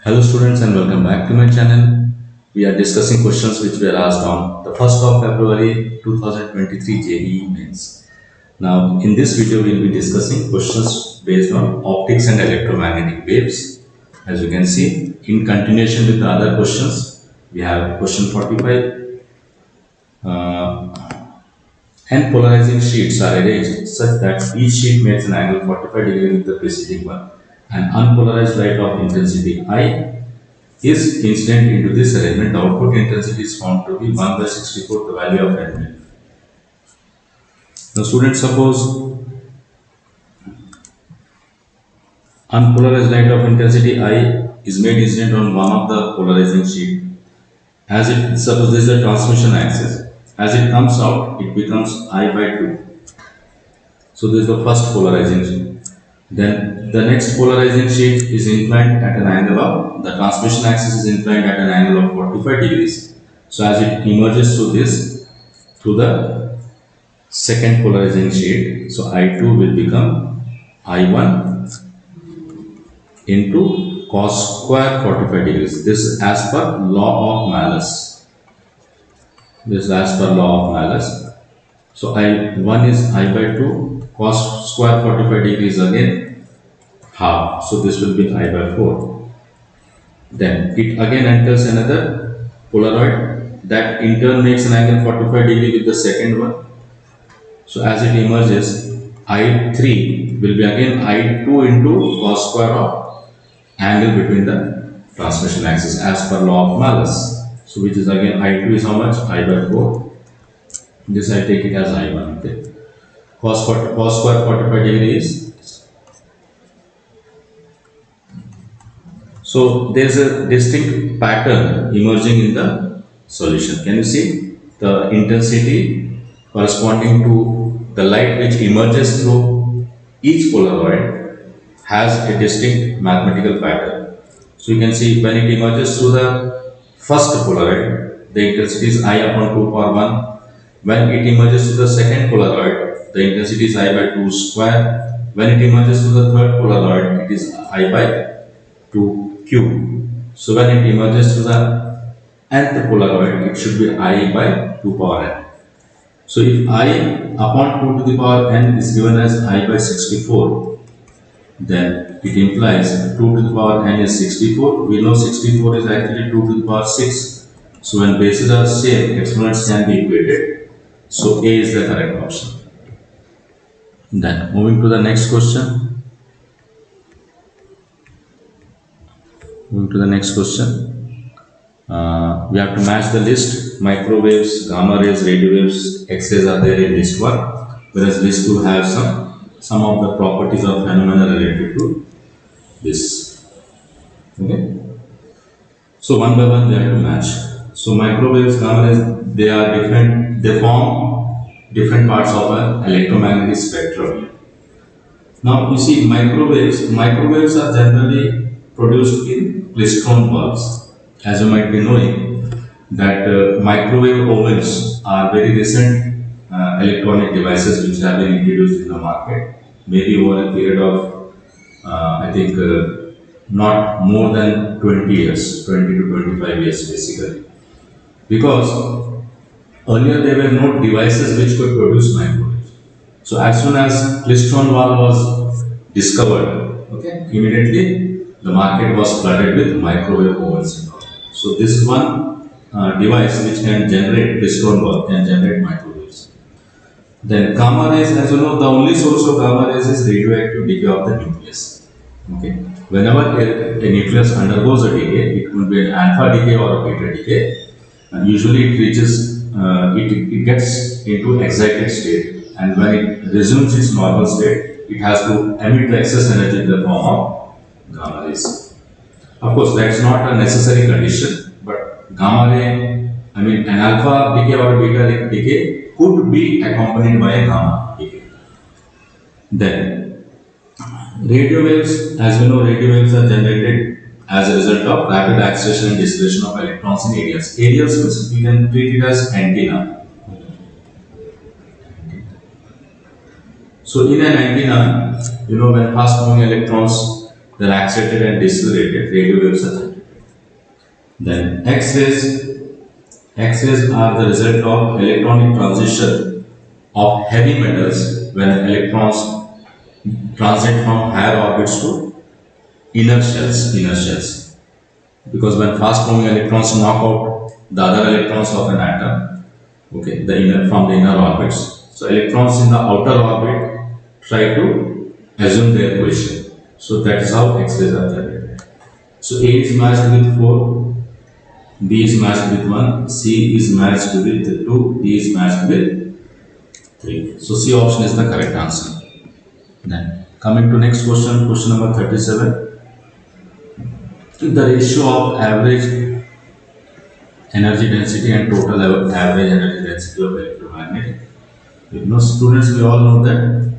Hello students and welcome back to my channel. We are discussing questions which were asked on the 1st of February 2023 JEE Mains. Now in this video we will be discussing questions based on optics and electromagnetic waves. As you can see, in continuation with the other questions, we have question 45. N polarizing sheets are arranged such that each sheet makes an angle 45 degrees with the preceding one. An unpolarized light of intensity I is incident into this arrangement. The output intensity is found to be 1 by 64, the value of N. Now students, suppose unpolarized light of intensity I is made incident on one of the polarizing sheet. As it, suppose this is the transmission axis. As it comes out, it becomes I by 2. So this is the first polarizing sheet. Then the next polarizing sheet is inclined at an angle of, the transmission axis is inclined at an angle of 45 degrees. So as it emerges through this, through the second polarizing sheet, so I2 will become I1 into cos square 45 degrees. This is as per law of Malus. This is as per law of Malus. So I1 is I by 2, cos square 45 degrees again half. So this will be I by 4. Then it again enters another Polaroid that in turn makes an angle 45 degree with the second one. So as it emerges, I3 will be again I2 into cos square of angle between the transmission axis as per law of Malus. So which is again I2 is how much? I by 4. This I take it as I1. Okay. Cos square 45 degrees. So there is a distinct pattern emerging in the solution. Can you see the intensity corresponding to the light which emerges through each Polaroid has a distinct mathematical pattern. So you can see when it emerges through the first Polaroid, the intensity is I upon 2 power 1. When it emerges to the second Polaroid, the intensity is I by 2 square. When it emerges to the third Polaroid, it is I by 2 cube. So when it emerges to the nth Polaroid, it should be I by 2 power n. So if I upon 2 to the power n is given as I by 64, then it implies 2 to the power n is 64. We know 64 is actually 2 to the power 6. So when bases are same, exponents can be equated. So A is the correct option. Then moving to the next question. We have to match the list. Microwaves, gamma rays, radio waves, X-rays are there in list 1, whereas list 2 have some of the properties of phenomena related to this. Okay. So one by one we have to match. So microwaves, gamma rays, they are different. They form different parts of an electromagnetic spectrum. Now you see microwaves. Microwaves are generally produced in klystron bulbs. As you might be knowing that microwave ovens are very recent electronic devices which have been introduced in the market, maybe over a period of I think not more than 20 years, 20 to 25 years basically. Because earlier there were no devices which could produce microwaves. So as soon as klystron bulb was discovered, okay, immediately the market was flooded with microwave ovens. So this is one device which can generate klystron bulb, can generate microwaves. Then gamma rays, as you know, the only source of gamma rays is radioactive decay of the nucleus. Okay, whenever a nucleus undergoes a decay, it will be an alpha decay or a beta decay. Usually it reaches, it gets into excited state, and when it resumes its normal state, it has to emit the excess energy in the form of gamma rays. Of course, that's not a necessary condition, but gamma ray, I mean an alpha decay or a beta decay could be accompanied by a gamma decay. Then, radio waves, as we know, radio waves are generated as a result of rapid acceleration and deceleration of electrons in areas. Areas means we can treat it as antenna. So in an antenna, you know, when fast moving electrons They're accelerated and decelerated. Radio waves are generated. Then X-rays are the result of electronic transition of heavy metals when electrons transit from higher orbits to inner shells. Inner shells. Because when fast moving electrons knock out the other electrons of an atom, okay, the inner from the inner orbits. So electrons in the outer orbit try to assume their position. So that is how X-rays are generated. So A is matched with 4, B is matched with 1, C is matched with 2, D is matched with 3. So C option is the correct answer. Then coming to next question, question number 37. The ratio of average energy density and total average energy density of electromagnetic. You know, students, we all know that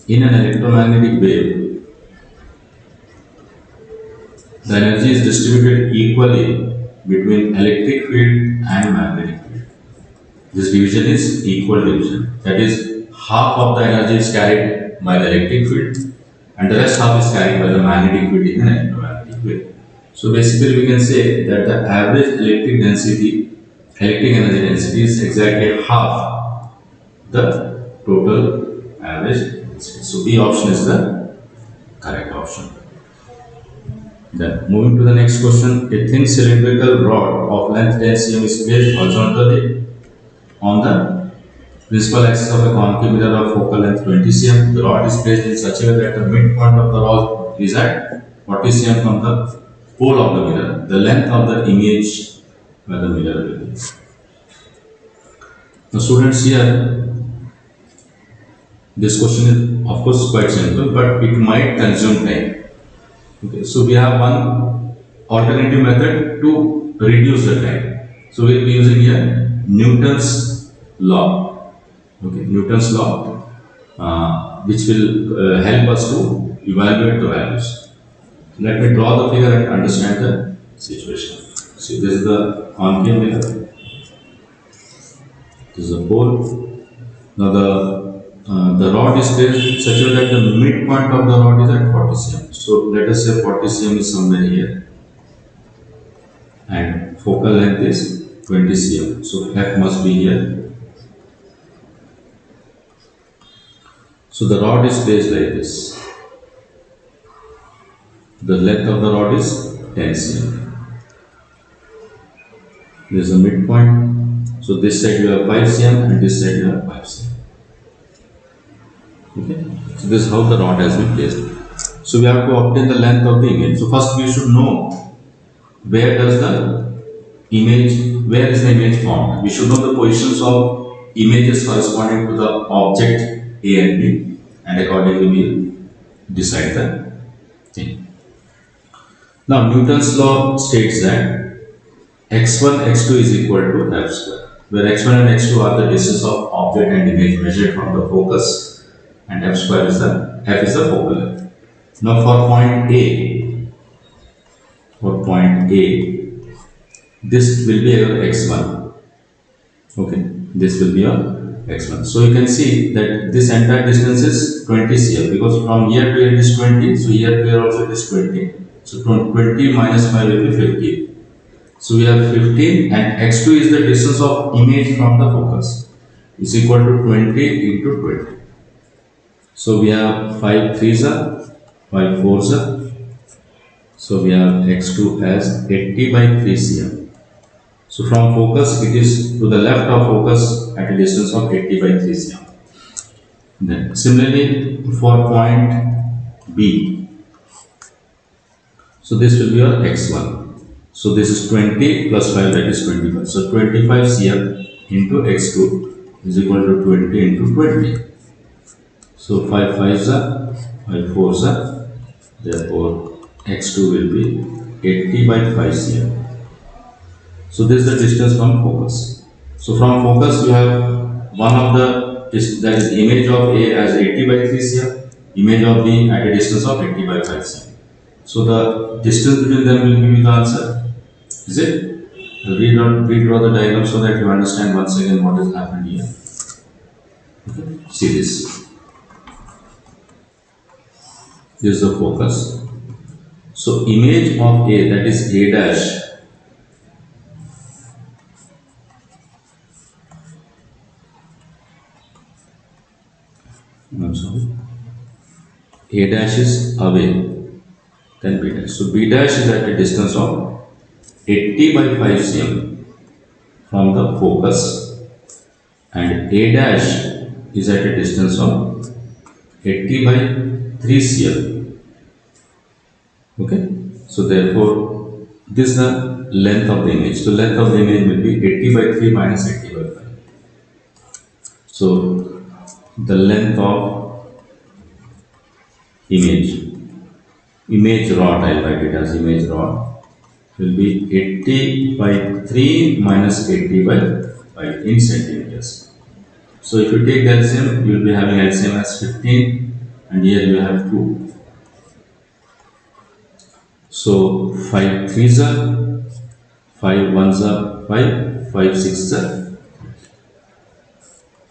in an electromagnetic wave, the energy is distributed equally between electric field and magnetic field. This division is equal division. That is, half of the energy is carried by the electric field and the rest half is carried by the magnetic field in an electromagnetic wave. So basically we can say that the average electric energy density is exactly half the total average density. So B option is the correct option. Then moving to the next question, a thin cylindrical rod of length 10 cm is placed horizontally on the principal axis of a concave mirror of focal length 20 cm. The rod is placed in such a way that the midpoint of the rod is at 40 cm from the pole of the mirror. The length of the image where the mirror will be. Now students, here this question is of course quite simple, but it might consume time. Okay, so we have one alternative method to reduce the time. So we will be using here Newton's law. Okay, Newton's law, which will help us to evaluate the values. Let me draw the figure and understand the situation. See, this is the concave mirror. This is the pole. Now the rod is placed such a way that the midpoint of the rod is at 40 cm. So let us say 40 cm is somewhere here, and focal length is 20 cm. So F must be here. So the rod is placed like this. The length of the rod is 10 cm. This is the midpoint. So this side you have 5 cm and this side you have 5 cm. Okay. So this is how the rod has been placed. So we have to obtain the length of the image. So first we should know where is the image formed. We should know the positions of images corresponding to the object A and B, and accordingly we will decide the thing. Now Newton's law states that x1, x2 is equal to f square, where x1 and x2 are the distance of object and image measured from the focus, and f square is the focal length. Now for point A, this will be your x1. Okay, this will be your x1. So you can see that this entire distance is 20 cm, because from here to here it is 20, so here to here also it is 20. So 20 minus 5 will be 15. So we have 15, and x2 is the distance of image from the focus. Is equal to 20 into 20. So we have 5 3s are, 5 4s are. So we have x2 as 80 by 3 cm. So from focus it is to the left of focus at a distance of 80 by 3 cm. Then similarly for point B, so this will be your x1. So this is 20 plus 5, that is 25. So 25 cm into x2 is equal to 20 into 20. So 5 5s are, 5 4s are. Therefore x2 will be 80 by 5 cm. So this is the distance from focus. So from focus you have one of the, that is image of A as 80 by 3 cm, image of B at a distance of 80 by 5 cm. So the distance between them will give you the answer. Is it? Redraw the diagram so that you understand once again what has happened here. Okay. See this. This is the focus. So image of A, that is A dash, I'm sorry, A dash is away, then B dash. So B dash is at a distance of 80 by 5 cm from the focus, and A dash is at a distance of 80 by 3 cm. Okay, so therefore this is the length of the image. So length of the image will be 80 by 3 minus 80 by 5. So the length of image rod, I'll write it as image rod, will be 80 by 3 minus 80 by 5 in centimeters. So if you take the LCM, you will be having LCM as 15, and here you have 2. So 5 3s are 5 1s are 5, 5 6s are.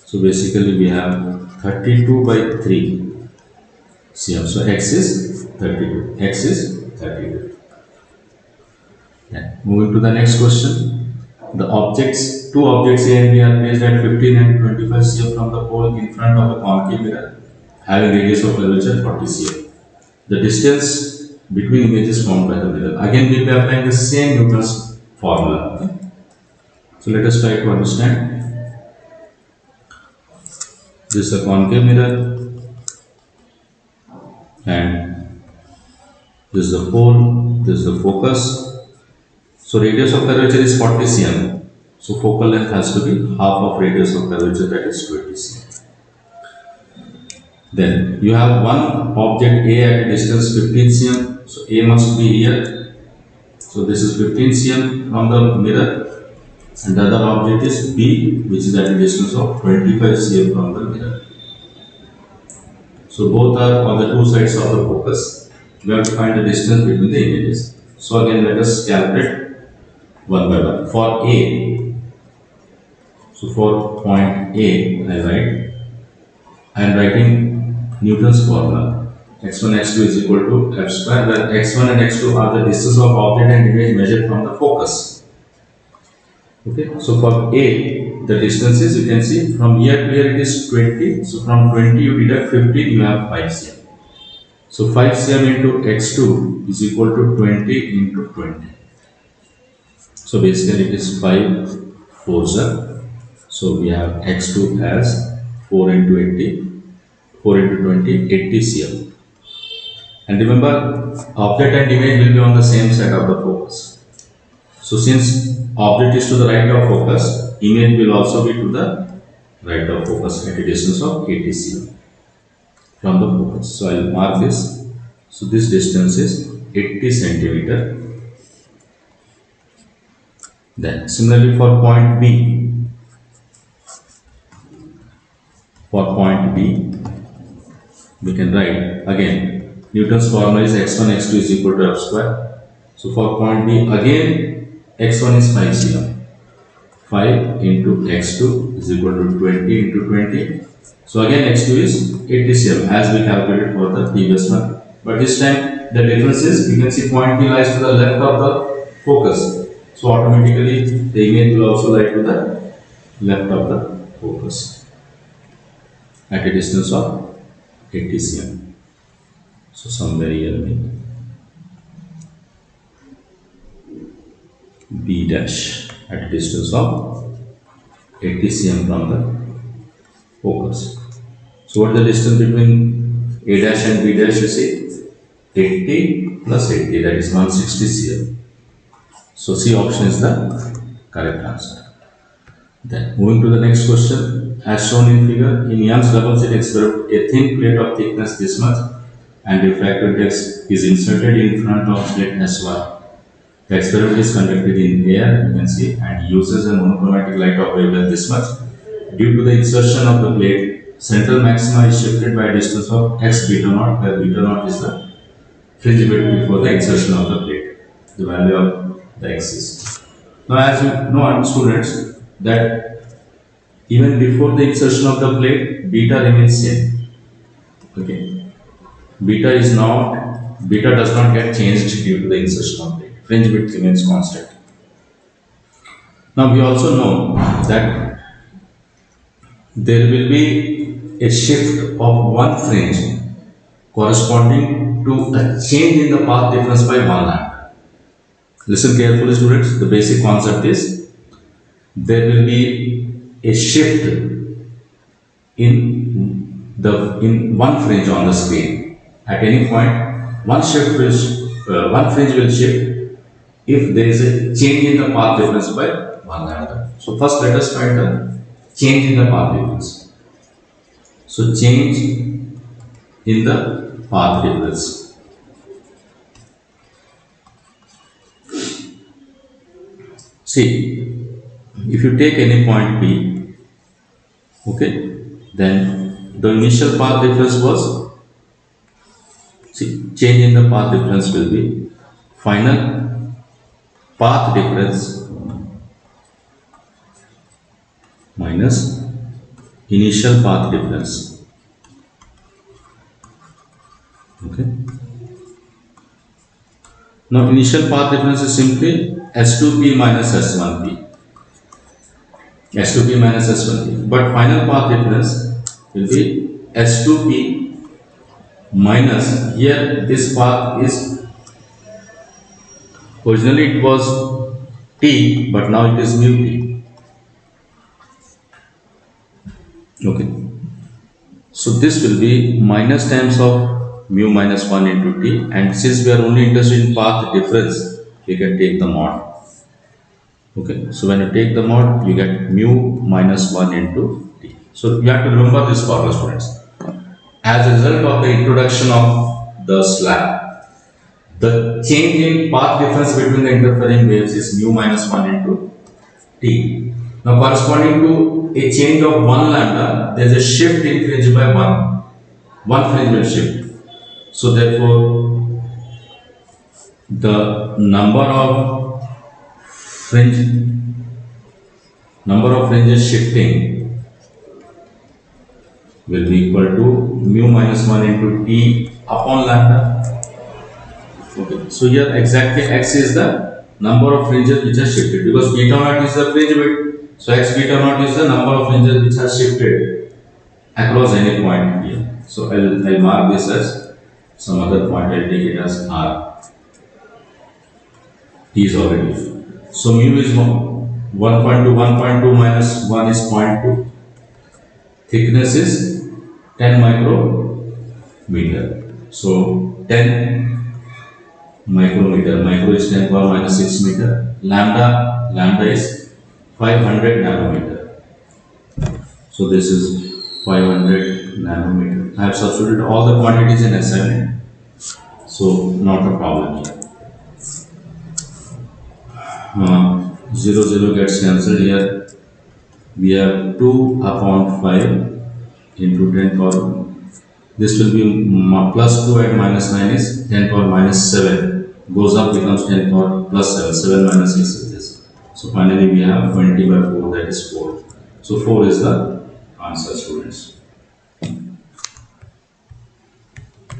So basically we have 32 by 3 cm. So x is 32. X is 32. Yeah. Moving to the next question. The objects, two objects A and B are placed at 15 and 25 cm from the pole in front of a concave mirror having radius of curvature 40 cm. The distance between images formed by the mirror. Again we will be applying the same Newton's formula. Okay? So let us try to understand. This is a concave mirror and this is the pole, this is the focus. So radius of curvature is 40 cm. So focal length has to be half of radius of curvature, that is 20 cm. Then you have one object A at a distance 15 cm. So A must be here. So this is 15 cm from the mirror, and the other object is B, which is at a distance of 25 cm from the mirror. So both are on the two sides of the focus. We have to find the distance between the images. So again let us calculate one by one. For A, so for point A, I am writing Newton's formula. x1 x2 is equal to f square, where x1 and x2 are the distance of object and image measured from the focus. Okay, so for A, the distance is, you can see from here to here it is 20. So from 20 you deduct 15, you have 5 cm. So 5 cm into x2 is equal to 20 into 20. So basically it is 5 4s are. So we have x2 as 4 into 80, 4 into 20, 80 cm. And remember, object and image will be on the same side of the focus. So since object is to the right of focus, image will also be to the right of focus at a distance of 80 cm from the focus. So I will mark this. So this distance is 80 centimeter. Then similarly for point B, we can write again Newton's formula is x1 x2 is equal to f square. So for point B again x1 is 5 cm. 5 into x2 is equal to 20 into 20. So again x2 is 80 cm as we calculated for the previous one. But this time the difference is, you can see point B lies to the left of the focus. So automatically the image will also lie to the left of the focus at a distance of 80 cm. So somewhere here B dash at a distance of 80 cm from the focus. So what is the distance between A dash and B dash? You see 80 plus 80, that is 160 cm. So C option is the correct answer. Then moving to the next question, as shown in figure, in Young's double slit experiment, a thin plate of thickness this much and refractive index is inserted in front of slit S1. The experiment is conducted in air, you can see, and uses a monochromatic light of wavelength this much. Due to the insertion of the plate, central maxima is shifted by a distance of x beta naught, where beta naught is the fringe width before the insertion of the plate, the value of the axis. Now as you know, students, that even before the insertion of the plate, beta remains same. Okay, beta is not beta does not get changed due to the insertion of beta. Fringe width remains constant. Now we also know that there will be a shift of one fringe corresponding to a change in the path difference by 1 lambda. Listen carefully, students. The basic concept is there will be a shift in one fringe on the screen. At any point, one fringe will shift if there is a change in the path difference by 1 lambda. So first let us find the change in the path difference. So change in the path difference. See, if you take any point P, okay, then the initial path difference was, see, change in the path difference will be final path difference minus initial path difference. Okay. Now initial path difference is simply S2P minus S1P. S2P minus S1P. But final path difference will be S2P minus, here this path is, originally it was T, but now it is mu T. Okay. So this will be minus times of mu minus 1 into T, and since we are only interested in path difference, we can take the mod. Okay, so when you take the mod, you get mu minus 1 into T. So you have to remember this formula, students. As a result of the introduction of the slab, the change in path difference between the interfering waves is mu minus 1 into T. Now corresponding to a change of 1 lambda, there is a shift in fringe by 1. One fringe will shift. So therefore, the number of fringes shifting will be equal to mu minus 1 into T upon lambda. Okay. So here exactly X is the number of fringes which are shifted, because beta naught is the fringe width. So X beta naught is the number of fringes which are shifted across any point here. So I'll mark this as some other point. I'll take it as R. T is already. So mu is 1.2. 1.2 minus 1 is 0.2. Thickness is 10 micrometer. So 10 micrometer. Micro is 10 power minus 6 meter. Lambda is 500 nanometer. So this is 500 nanometer. I have substituted all the quantities in assignment, so not a problem here. 0 gets cancelled here. We have 2 upon 5 into 10 power. This will be plus 2 and minus 9 is 10 power minus 7. Goes up, becomes 10 power plus 7. 7 minus 6 is this. So finally we have 20 by 4, that is 4. So 4 is the answer, students.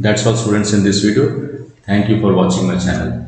That's all, students, in this video. Thank you for watching my channel.